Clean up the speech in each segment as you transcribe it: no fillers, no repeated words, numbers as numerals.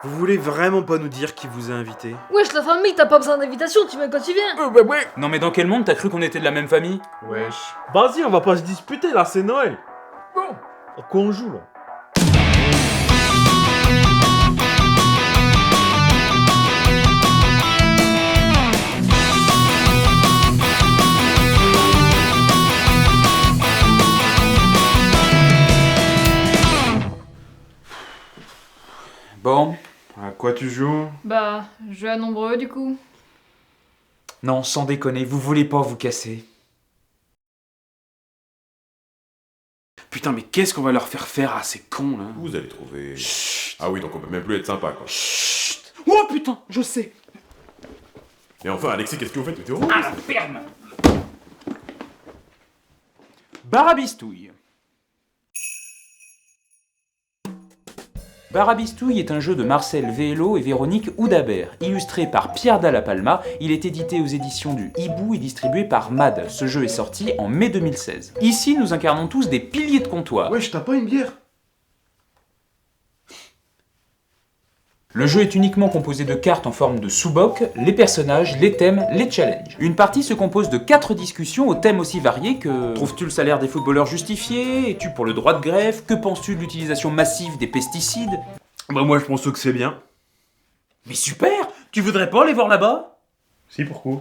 Vous voulez vraiment pas nous dire qui vous a invité? Wesh, la famille, t'as pas besoin d'invitation, tu viens quand tu viens. Bah ouais. Non mais dans quel monde t'as cru qu'on était de la même famille? Wesh. Vas-y, on va pas se disputer là, c'est Noël. Bon. À quoi on joue là? Bon. À quoi tu joues? Bah, jeu à nombreux du coup. Non, sans déconner, vous voulez pas vous casser. Putain, mais qu'est-ce qu'on va leur faire faire à ces cons là? Vous allez trouver. Chut. Ah oui, donc on peut même plus être sympa quoi. Chut. Oh putain, je sais. Et enfin, Alexis, qu'est-ce que vous faites? T'es À la ferme. Barabistouille. Barabistouille est un jeu de Marcel Vélo et Véronique Oudabert. Illustré par Pierre Dalla Palma, il est édité aux éditions du Hibou et distribué par MAD. Ce jeu est sorti en mai 2016. Ici, nous incarnons tous des piliers de comptoir. Wesh, t'as pas une bière? Le jeu est uniquement composé de cartes en forme de sous-boc, les personnages, les thèmes, les challenges. Une partie se compose de 4 discussions aux thèmes aussi variés que... Trouves-tu le salaire des footballeurs justifié? Es-tu pour le droit de grève? Que penses-tu de l'utilisation massive des pesticides? Bah moi je pense que c'est bien. Mais super! Tu voudrais pas aller voir là-bas? Si, pourquoi?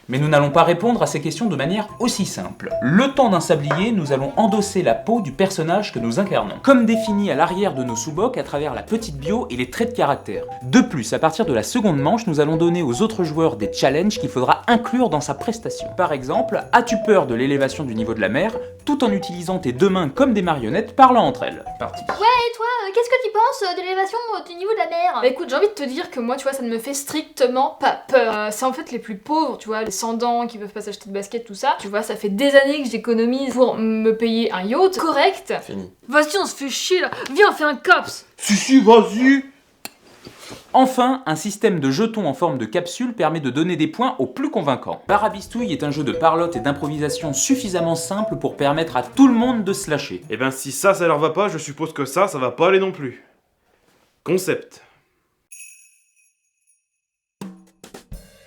Mais nous n'allons pas répondre à ces questions de manière aussi simple. Le temps d'un sablier, nous allons endosser la peau du personnage que nous incarnons, comme défini à l'arrière de nos sous-bocs à travers la petite bio et les traits de caractère. De plus, à partir de la seconde manche, nous allons donner aux autres joueurs des challenges qu'il faudra inclure dans sa prestation. Par exemple, as-tu peur de l'élévation du niveau de la mer, tout en utilisant tes deux mains comme des marionnettes parlant entre elles? Parti. Et toi, qu'est-ce que tu penses de l'élévation du niveau de la mer? Bah écoute, j'ai envie de te dire que moi, tu vois, ça ne me fait strictement pas peur. C'est en fait les plus pauvres, tu vois, les sans-dents qui peuvent pas s'acheter de basket, tout ça. Tu vois, ça fait des années que j'économise pour me payer un yacht correct. Fini. Vas-y, on se fait chier là. Viens, on fait un cops. Si, vas-y. Enfin, un système de jetons en forme de capsule permet de donner des points aux plus convaincants. Barabistouille est un jeu de parlotte et d'improvisation suffisamment simple pour permettre à tout le monde de se lâcher. Et ben si ça leur va pas, je suppose que ça va pas aller non plus. Concept.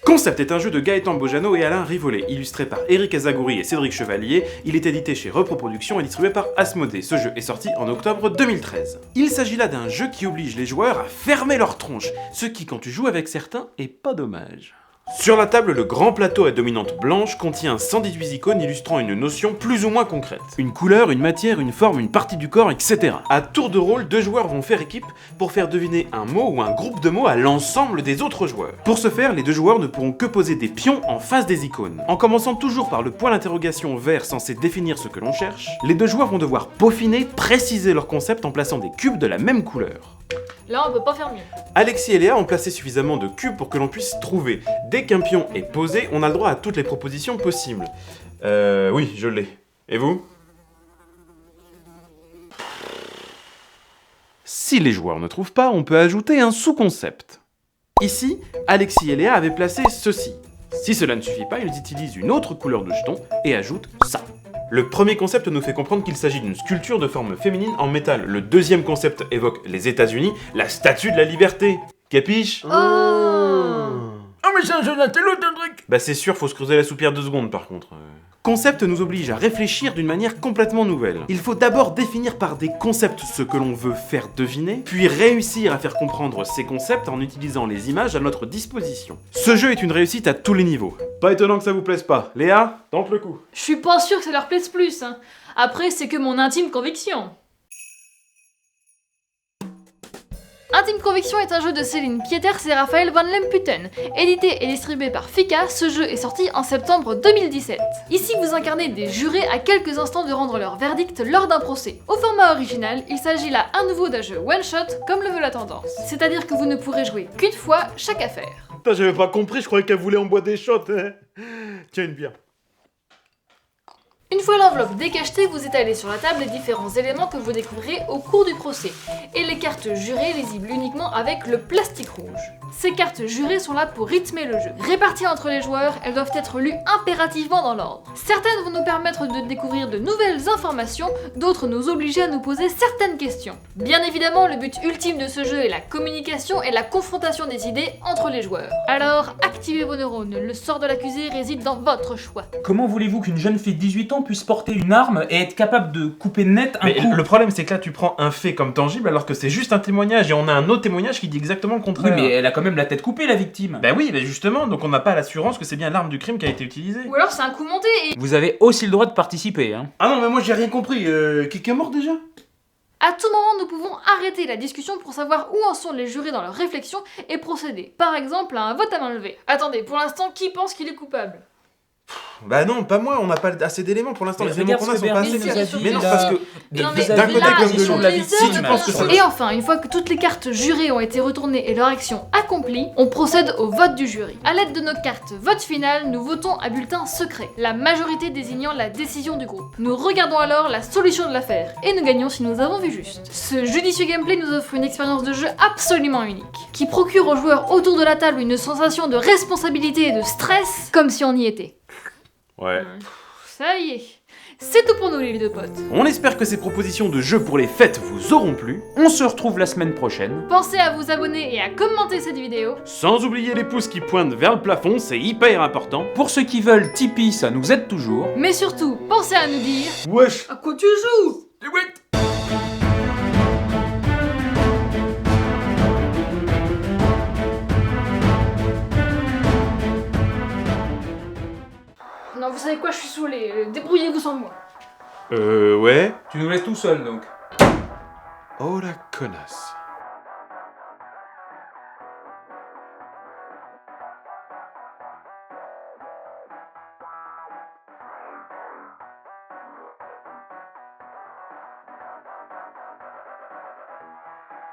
Concept est un jeu de Gaëtan Bojano et Alain Rivollet, illustré par Eric Azagouri et Cédric Chevalier. Il est édité chez Reproproduction et distribué par Asmodée. Ce jeu est sorti en octobre 2013. Il s'agit là d'un jeu qui oblige les joueurs à fermer leur tronche, ce qui, quand tu joues avec certains, est pas dommage. Sur la table, le grand plateau à dominante blanche contient 118 icônes illustrant une notion plus ou moins concrète. Une couleur, une matière, une forme, une partie du corps, etc. À tour de rôle, 2 joueurs vont faire équipe pour faire deviner un mot ou un groupe de mots à l'ensemble des autres joueurs. Pour ce faire, les 2 joueurs ne pourront que poser des pions en face des icônes. En commençant toujours par le point d'interrogation vert censé définir ce que l'on cherche, les 2 joueurs vont devoir peaufiner, préciser leur concept en plaçant des cubes de la même couleur. Là, on peut pas faire mieux. Alexis et Léa ont placé suffisamment de cubes pour que l'on puisse trouver. Dès qu'un pion est posé, on a le droit à toutes les propositions possibles. Oui, je l'ai. Et vous? Si les joueurs ne trouvent pas, on peut ajouter un sous-concept. Ici, Alexis et Léa avaient placé ceci. Si cela ne suffit pas, ils utilisent une autre couleur de jeton et ajoutent ça. Le premier concept nous fait comprendre qu'il s'agit d'une sculpture de forme féminine en métal. Le deuxième concept évoque les États-Unis, la statue de la liberté. Capiche? Ah, mais c'est un jeu d'intello, ton truc. Bah c'est sûr, faut se creuser la soupière 2 secondes par contre. Concept nous oblige à réfléchir d'une manière complètement nouvelle. Il faut d'abord définir par des concepts ce que l'on veut faire deviner, puis réussir à faire comprendre ces concepts en utilisant les images à notre disposition. Ce jeu est une réussite à tous les niveaux. Pas étonnant que ça vous plaise pas. Léa, tente le coup. Je suis pas sûre que ça leur plaise plus. Hein. Après, c'est que mon intime conviction. Intime Conviction est un jeu de Céline Pieters et Raphaël Van Lemputen. Édité et distribué par Fika, ce jeu est sorti en septembre 2017. Ici, vous incarnez des jurés à quelques instants de rendre leur verdict lors d'un procès. Au format original, il s'agit là à nouveau d'un jeu one-shot, comme le veut la tendance. C'est-à-dire que vous ne pourrez jouer qu'une fois chaque affaire. Putain, j'avais pas compris, je croyais qu'elle voulait en boire des shots. Hein. Tiens, une bière. Une fois l'enveloppe décachetée, vous étalez sur la table les différents éléments que vous découvrirez au cours du procès, et les cartes jurées lisibles uniquement avec le plastique rouge. Ces cartes jurées sont là pour rythmer le jeu. Réparties entre les joueurs, elles doivent être lues impérativement dans l'ordre. Certaines vont nous permettre de découvrir de nouvelles informations, d'autres nous obliger à nous poser certaines questions. Bien évidemment, le but ultime de ce jeu est la communication et la confrontation des idées entre les joueurs. Alors, activez vos neurones, le sort de l'accusé réside dans votre choix. Comment voulez-vous qu'une jeune fille de 18 ans puisse porter une arme et être capable de couper net un Mais coup? le problème, c'est que là, tu prends un fait comme tangible alors que c'est juste un témoignage et on a un autre témoignage qui dit exactement le Oui, contraire. mais elle a quand même la tête coupée, la victime. Bah oui, mais justement, donc on n'a pas l'assurance que c'est bien l'arme du crime qui a été utilisée. Ou alors c'est un coup monté et... Vous avez aussi le droit de participer, hein. Ah non, mais moi j'ai rien compris. Quelqu'un est mort déjà? À tout moment, nous pouvons arrêter la discussion pour savoir où en sont les jurés dans leurs réflexions et procéder, par exemple, à un vote à main levée. Attendez, pour l'instant, qui pense qu'il est coupable? Bah non, pas moi, on n'a pas assez d'éléments pour l'instant, Mais les éléments regarde qu'on a ce sont que pas Bernie assez. nous a dit Mais non, là. parce que Non, mais d'un côté là, comme de ils sont l'autre. les Si heures tu de penses que plein. Et enfin, une fois que toutes les cartes jurées ont été retournées et leur action accomplie, on procède au vote du jury. À l'aide de nos cartes vote final, nous votons à bulletin secret, la majorité désignant la décision du groupe. Nous regardons alors la solution de l'affaire, et nous gagnons si nous avons vu juste. Ce judicieux gameplay nous offre une expérience de jeu absolument unique, qui procure aux joueurs autour de la table une sensation de responsabilité et de stress, comme si on y était. Ouais. Ça y est, c'est tout pour nous les deux potes. On espère que ces propositions de jeux pour les fêtes vous auront plu. On se retrouve la semaine prochaine. Pensez à vous abonner et à commenter cette vidéo. Sans oublier les pouces qui pointent vers le plafond, c'est hyper important. Pour ceux qui veulent Tipeee, ça nous aide toujours. Mais surtout, pensez à nous dire Wesh. à quoi tu joues. Non, vous savez quoi, je suis saoulé. Débrouillez-vous sans moi. Ouais. Tu nous laisses tout seul donc. Oh la connasse.